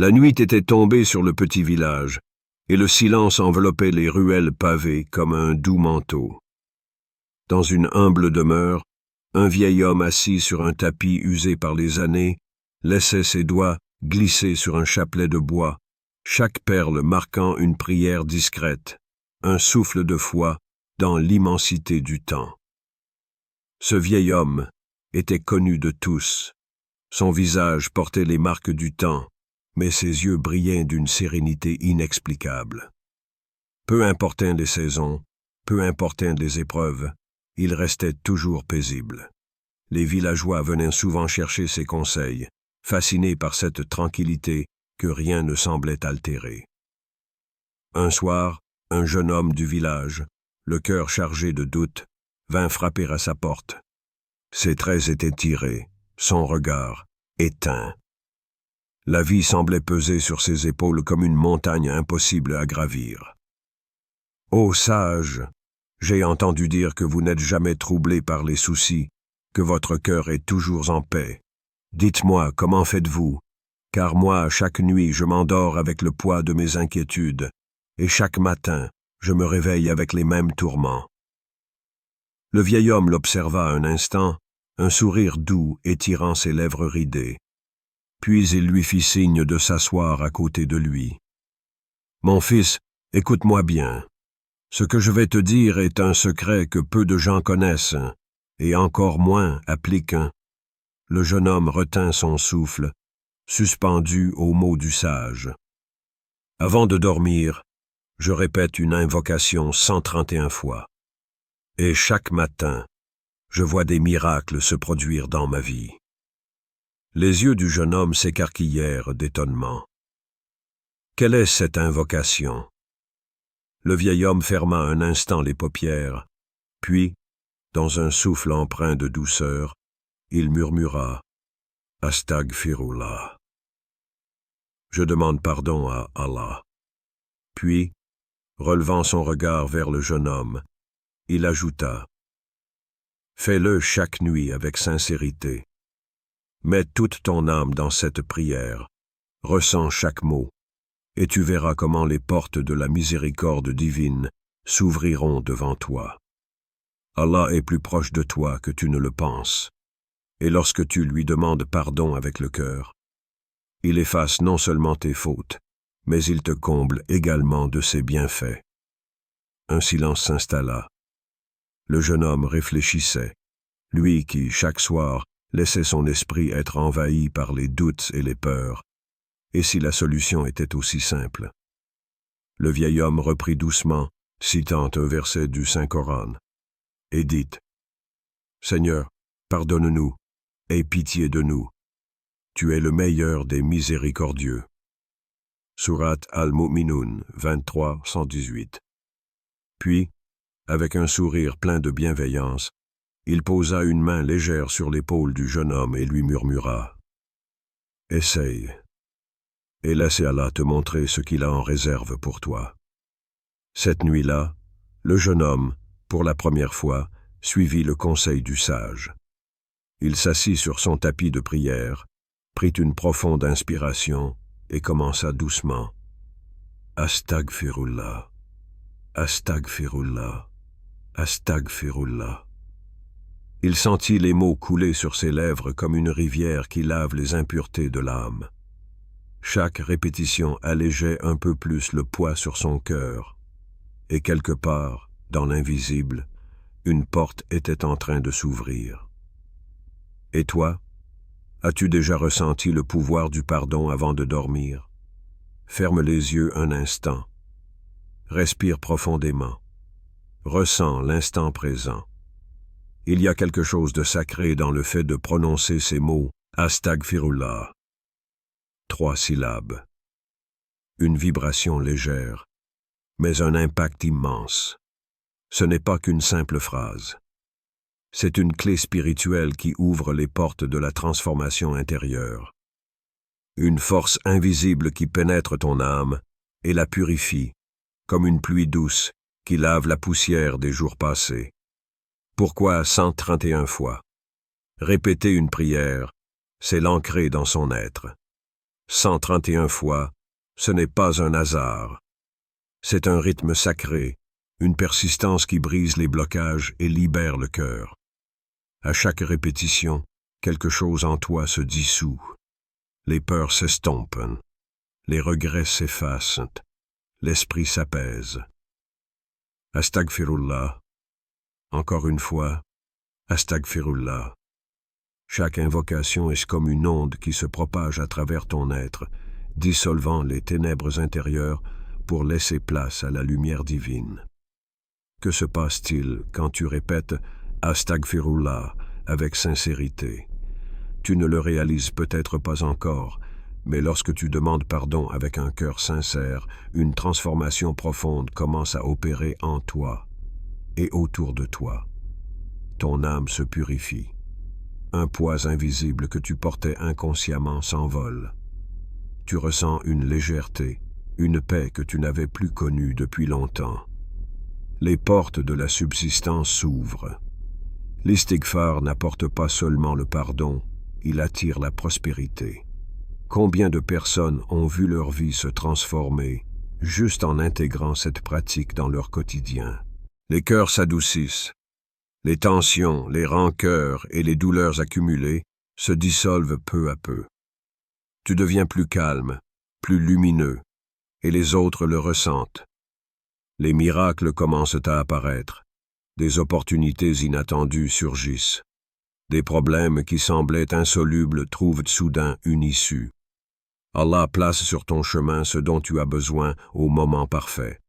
La nuit était tombée sur le petit village, et le silence enveloppait les ruelles pavées comme un doux manteau. Dans une humble demeure, un vieil homme assis sur un tapis usé par les années laissait ses doigts glisser sur un chapelet de bois, chaque perle marquant une prière discrète, un souffle de foi dans l'immensité du temps. Ce vieil homme était connu de tous. Son visage portait les marques du temps, mais ses yeux brillaient d'une sérénité inexplicable. Peu importaient les saisons, peu importaient les épreuves, il restait toujours paisible. Les villageois venaient souvent chercher ses conseils, fascinés par cette tranquillité que rien ne semblait altérer. Un soir, un jeune homme du village, le cœur chargé de doutes, vint frapper à sa porte. Ses traits étaient tirés, son regard éteint. La vie semblait peser sur ses épaules comme une montagne impossible à gravir. « Ô sage, j'ai entendu dire que vous n'êtes jamais troublé par les soucis, que votre cœur est toujours en paix. Dites-moi, comment faites-vous? Car moi, chaque nuit, je m'endors avec le poids de mes inquiétudes, et chaque matin, je me réveille avec les mêmes tourments. » Le vieil homme l'observa un instant, un sourire doux étirant ses lèvres ridées. Puis il lui fit signe de s'asseoir à côté de lui. « Mon fils, écoute-moi bien. Ce que je vais te dire est un secret que peu de gens connaissent, et encore moins appliquent. » Le jeune homme retint son souffle, suspendu aux mots du sage. « Avant de dormir, je répète une invocation 131 fois. Et chaque matin, je vois des miracles se produire dans ma vie. » Les yeux du jeune homme s'écarquillèrent d'étonnement. « Quelle est cette invocation ?» Le vieil homme ferma un instant les paupières, puis, dans un souffle empreint de douceur, il murmura « Astagfirullah. Je demande pardon à Allah. » Puis, relevant son regard vers le jeune homme, il ajouta « Fais-le chaque nuit avec sincérité. Mets toute ton âme dans cette prière, ressens chaque mot, et tu verras comment les portes de la miséricorde divine s'ouvriront devant toi. Allah est plus proche de toi que tu ne le penses, et lorsque tu lui demandes pardon avec le cœur, il efface non seulement tes fautes, mais il te comble également de ses bienfaits. » Un silence s'installa. Le jeune homme réfléchissait, lui qui, chaque soir, laissait son esprit être envahi par les doutes et les peurs. Et si la solution était aussi simple? Le vieil homme reprit doucement, citant un verset du Saint-Coran, et dit « Seigneur, pardonne-nous, aie pitié de nous. Tu es le meilleur des miséricordieux. » Sourate Al-Mu'minun 23-118. Puis, avec un sourire plein de bienveillance, il posa une main légère sur l'épaule du jeune homme et lui murmura « Essaye, et laisse Allah te montrer ce qu'il a en réserve pour toi. » Cette nuit-là, le jeune homme, pour la première fois, suivit le conseil du sage. Il s'assit sur son tapis de prière, prit une profonde inspiration et commença doucement « Astagfirullah, Astagfirullah, Astagfirullah. » Il sentit les mots couler sur ses lèvres comme une rivière qui lave les impuretés de l'âme. Chaque répétition allégeait un peu plus le poids sur son cœur, et quelque part, dans l'invisible, une porte était en train de s'ouvrir. Et toi, as-tu déjà ressenti le pouvoir du pardon avant de dormir? Ferme les yeux un instant. Respire profondément. Ressens l'instant présent. Il y a quelque chose de sacré dans le fait de prononcer ces mots « Astagfirullah ». 3 syllabes. Une vibration légère, mais un impact immense. Ce n'est pas qu'une simple phrase. C'est une clé spirituelle qui ouvre les portes de la transformation intérieure. Une force invisible qui pénètre ton âme et la purifie, comme une pluie douce qui lave la poussière des jours passés. Pourquoi 131 fois? Répéter une prière, c'est l'ancrer dans son être. 131 fois, ce n'est pas un hasard. C'est un rythme sacré, une persistance qui brise les blocages et libère le cœur. À chaque répétition, quelque chose en toi se dissout. Les peurs s'estompent, les regrets s'effacent, l'esprit s'apaise. Astagfirullah. Encore une fois, Astagfirullah. Chaque invocation est comme une onde qui se propage à travers ton être, dissolvant les ténèbres intérieures pour laisser place à la lumière divine. Que se passe-t-il quand tu répètes Astagfirullah avec sincérité? Tu ne le réalises peut-être pas encore, mais lorsque tu demandes pardon avec un cœur sincère, une transformation profonde commence à opérer en toi et autour de toi. Ton âme se purifie. Un poids invisible que tu portais inconsciemment s'envole. Tu ressens une légèreté, une paix que tu n'avais plus connue depuis longtemps. Les portes de la subsistance s'ouvrent. L'istighfar n'apporte pas seulement le pardon, il attire la prospérité. Combien de personnes ont vu leur vie se transformer juste en intégrant cette pratique dans leur quotidien? Les cœurs s'adoucissent. Les tensions, les rancœurs et les douleurs accumulées se dissolvent peu à peu. Tu deviens plus calme, plus lumineux, et les autres le ressentent. Les miracles commencent à apparaître. Des opportunités inattendues surgissent. Des problèmes qui semblaient insolubles trouvent soudain une issue. Allah place sur ton chemin ce dont tu as besoin au moment parfait.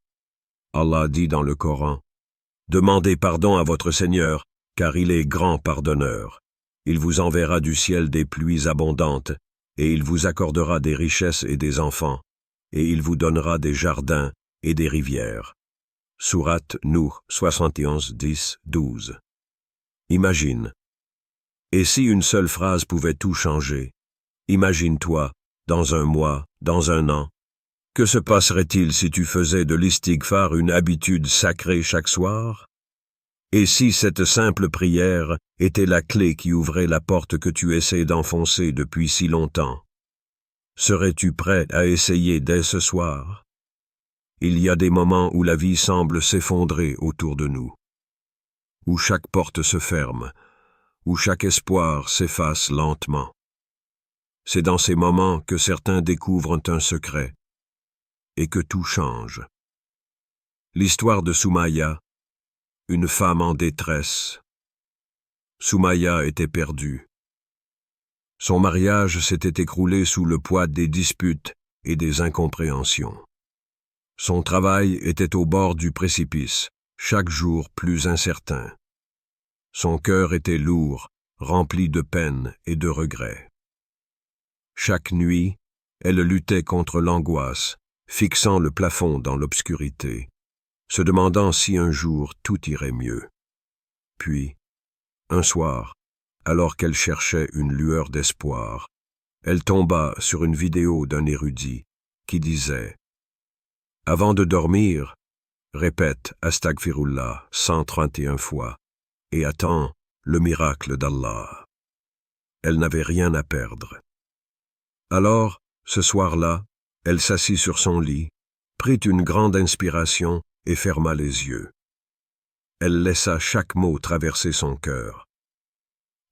Allah dit dans le Coran: « Demandez pardon à votre Seigneur, car il est grand pardonneur. Il vous enverra du ciel des pluies abondantes, et il vous accordera des richesses et des enfants, et il vous donnera des jardins et des rivières. » Sourate Nour 71, 10, 12. Imagine. Et si une seule phrase pouvait tout changer? Imagine-toi, dans un mois, dans un an. Que se passerait-il si tu faisais de l'istighfar une habitude sacrée chaque soir? Et si cette simple prière était la clé qui ouvrait la porte que tu essaies d'enfoncer depuis si longtemps? Serais-tu prêt à essayer dès ce soir? Il y a des moments où la vie semble s'effondrer autour de nous, où chaque porte se ferme, où chaque espoir s'efface lentement. C'est dans ces moments que certains découvrent un secret et que tout change. L'histoire de Soumaya, une femme en détresse. Soumaya était perdue. Son mariage s'était écroulé sous le poids des disputes et des incompréhensions. Son travail était au bord du précipice, chaque jour plus incertain. Son cœur était lourd, rempli de peine et de regrets. Chaque nuit, elle luttait contre l'angoisse, fixant le plafond dans l'obscurité, se demandant si un jour tout irait mieux. Puis, un soir, alors qu'elle cherchait une lueur d'espoir, elle tomba sur une vidéo d'un érudit qui disait: « Avant de dormir, répète Astagfirullah 131 fois et attends le miracle d'Allah. » Elle n'avait rien à perdre. Alors, ce soir-là, elle s'assit sur son lit, prit une grande inspiration et ferma les yeux. Elle laissa chaque mot traverser son cœur.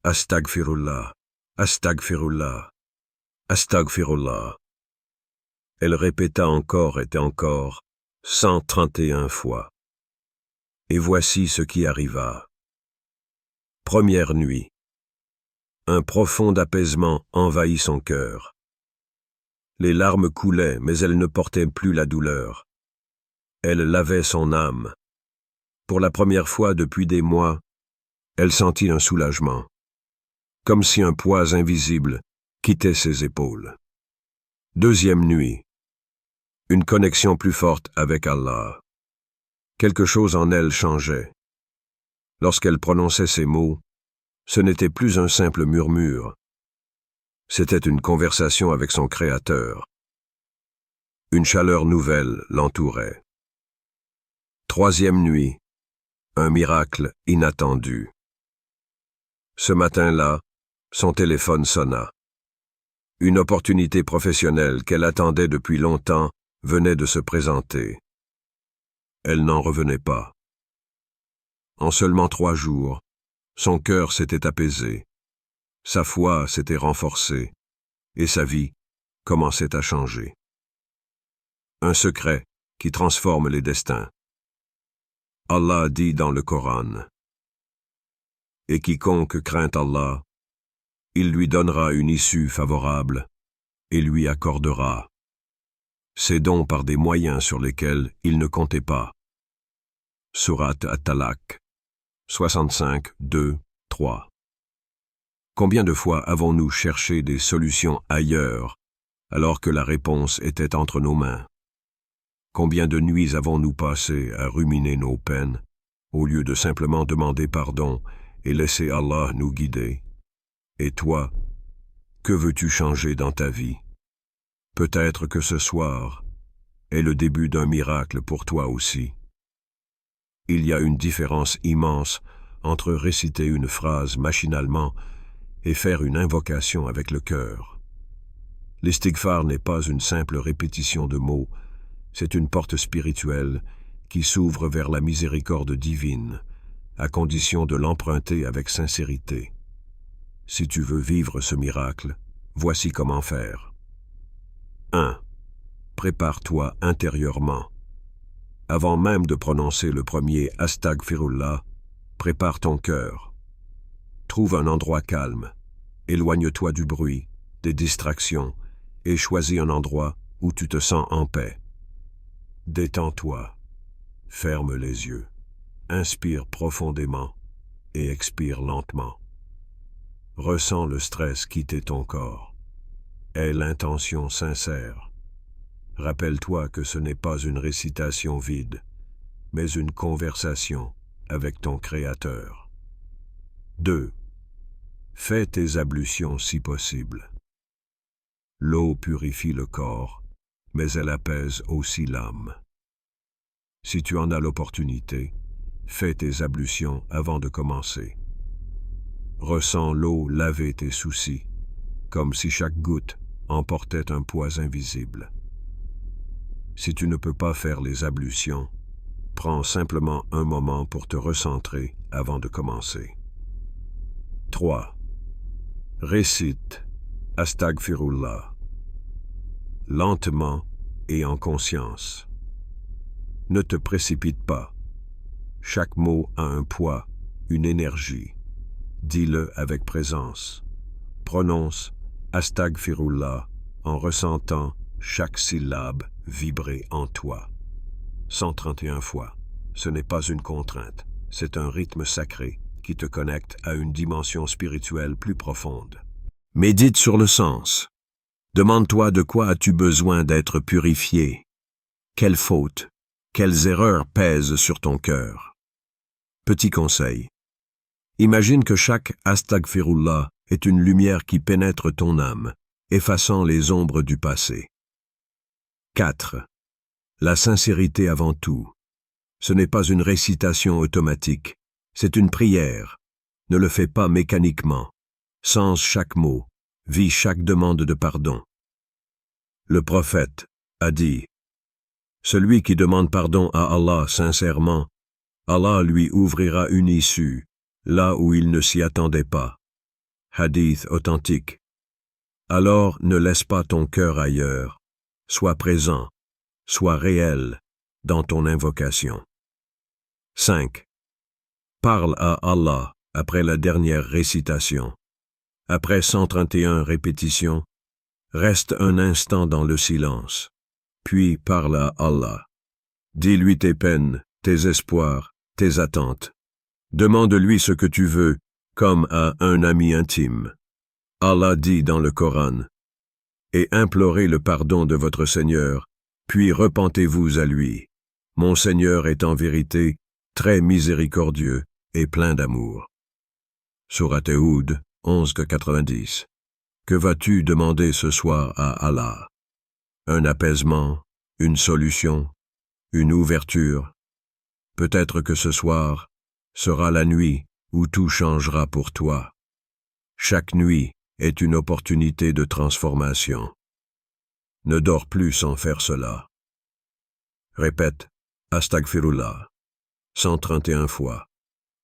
Astagfirullah, Astagfirullah, Astagfirullah. Elle répéta encore et encore, 131 fois. Et voici ce qui arriva. Première nuit. Un profond apaisement envahit son cœur. Les larmes coulaient, mais elle ne portait plus la douleur. Elle lavait son âme. Pour la première fois depuis des mois, elle sentit un soulagement, comme si un poids invisible quittait ses épaules. Deuxième nuit. Une connexion plus forte avec Allah. Quelque chose en elle changeait. Lorsqu'elle prononçait ces mots, ce n'était plus un simple murmure. C'était une conversation avec son Créateur. Une chaleur nouvelle l'entourait. Troisième nuit. Un miracle inattendu. Ce matin-là, son téléphone sonna. Une opportunité professionnelle qu'elle attendait depuis longtemps venait de se présenter. Elle n'en revenait pas. En seulement 3 jours, son cœur s'était apaisé, sa foi s'était renforcée, et sa vie commençait à changer. Un secret qui transforme les destins. Allah dit dans le Coran, « Et quiconque craint Allah, il lui donnera une issue favorable et lui accordera ses dons par des moyens sur lesquels il ne comptait pas. » Sourate At-Talaq 65, 2, 3. Combien de fois avons-nous cherché des solutions ailleurs, alors que la réponse était entre nos mains? Combien de nuits avons-nous passé à ruminer nos peines, au lieu de simplement demander pardon et laisser Allah nous guider? Et toi, que veux-tu changer dans ta vie? Peut-être que ce soir est le début d'un miracle pour toi aussi. Il y a une différence immense entre réciter une phrase machinalement et faire une invocation avec le cœur. L'istighfar n'est pas une simple répétition de mots, c'est une porte spirituelle qui s'ouvre vers la miséricorde divine, à condition de l'emprunter avec sincérité. Si tu veux vivre ce miracle, voici comment faire. 1. Prépare-toi intérieurement. Avant même de prononcer le premier Astaghfirullah, prépare ton cœur. Trouve un endroit calme, éloigne-toi du bruit, des distractions, et choisis un endroit où tu te sens en paix. Détends-toi, ferme les yeux, inspire profondément et expire lentement. Ressens le stress quitter ton corps. Aie l'intention sincère. Rappelle-toi que ce n'est pas une récitation vide, mais une conversation avec ton Créateur. 2. Fais tes ablutions si possible. L'eau purifie le corps, mais elle apaise aussi l'âme. Si tu en as l'opportunité, fais tes ablutions avant de commencer. Ressens l'eau laver tes soucis, comme si chaque goutte emportait un poids invisible. Si tu ne peux pas faire les ablutions, prends simplement un moment pour te recentrer avant de commencer. 3. Récite Astaghfirullah, lentement et en conscience. Ne te précipite pas. Chaque mot a un poids, une énergie. Dis-le avec présence. Prononce Astaghfirullah en ressentant chaque syllabe vibrer en toi. 131 fois. Ce n'est pas une contrainte, c'est un rythme sacré qui te connecte à une dimension spirituelle plus profonde. Médite sur le sens. Demande-toi de quoi as-tu besoin d'être purifié. Quelles fautes, quelles erreurs pèsent sur ton cœur. Petit conseil. Imagine que chaque Astaghfirullah est une lumière qui pénètre ton âme, effaçant les ombres du passé. 4. La sincérité avant tout. Ce n'est pas une récitation automatique, c'est une prière. Ne le fais pas mécaniquement. Sens chaque mot, vis chaque demande de pardon. Le prophète a dit, « Celui qui demande pardon à Allah sincèrement, Allah lui ouvrira une issue, là où il ne s'y attendait pas. » Hadith authentique. Alors ne laisse pas ton cœur ailleurs. Sois présent, sois réel dans ton invocation. 5. Parle à Allah après la dernière récitation. Après 131 répétitions, reste un instant dans le silence, puis parle à Allah. Dis-lui tes peines, tes espoirs, tes attentes. Demande-lui ce que tu veux, comme à un ami intime. Allah dit dans le Coran, « Et implorez le pardon de votre Seigneur, puis repentez-vous à lui. Mon Seigneur est en vérité très miséricordieux et plein d'amour. » Sourate Hud 11:90. Que vas-tu demander ce soir à Allah? Un apaisement, une solution, une ouverture. Peut-être que ce soir sera la nuit où tout changera pour toi. Chaque nuit est une opportunité de transformation. Ne dors plus sans faire cela. Répète Astaghfirullah 131 fois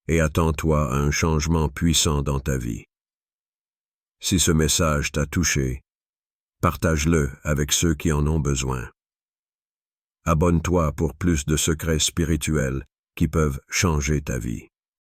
et attends-toi à un changement puissant dans ta vie. Si ce message t'a touché, partage-le avec ceux qui en ont besoin. Abonne-toi pour plus de secrets spirituels qui peuvent changer ta vie.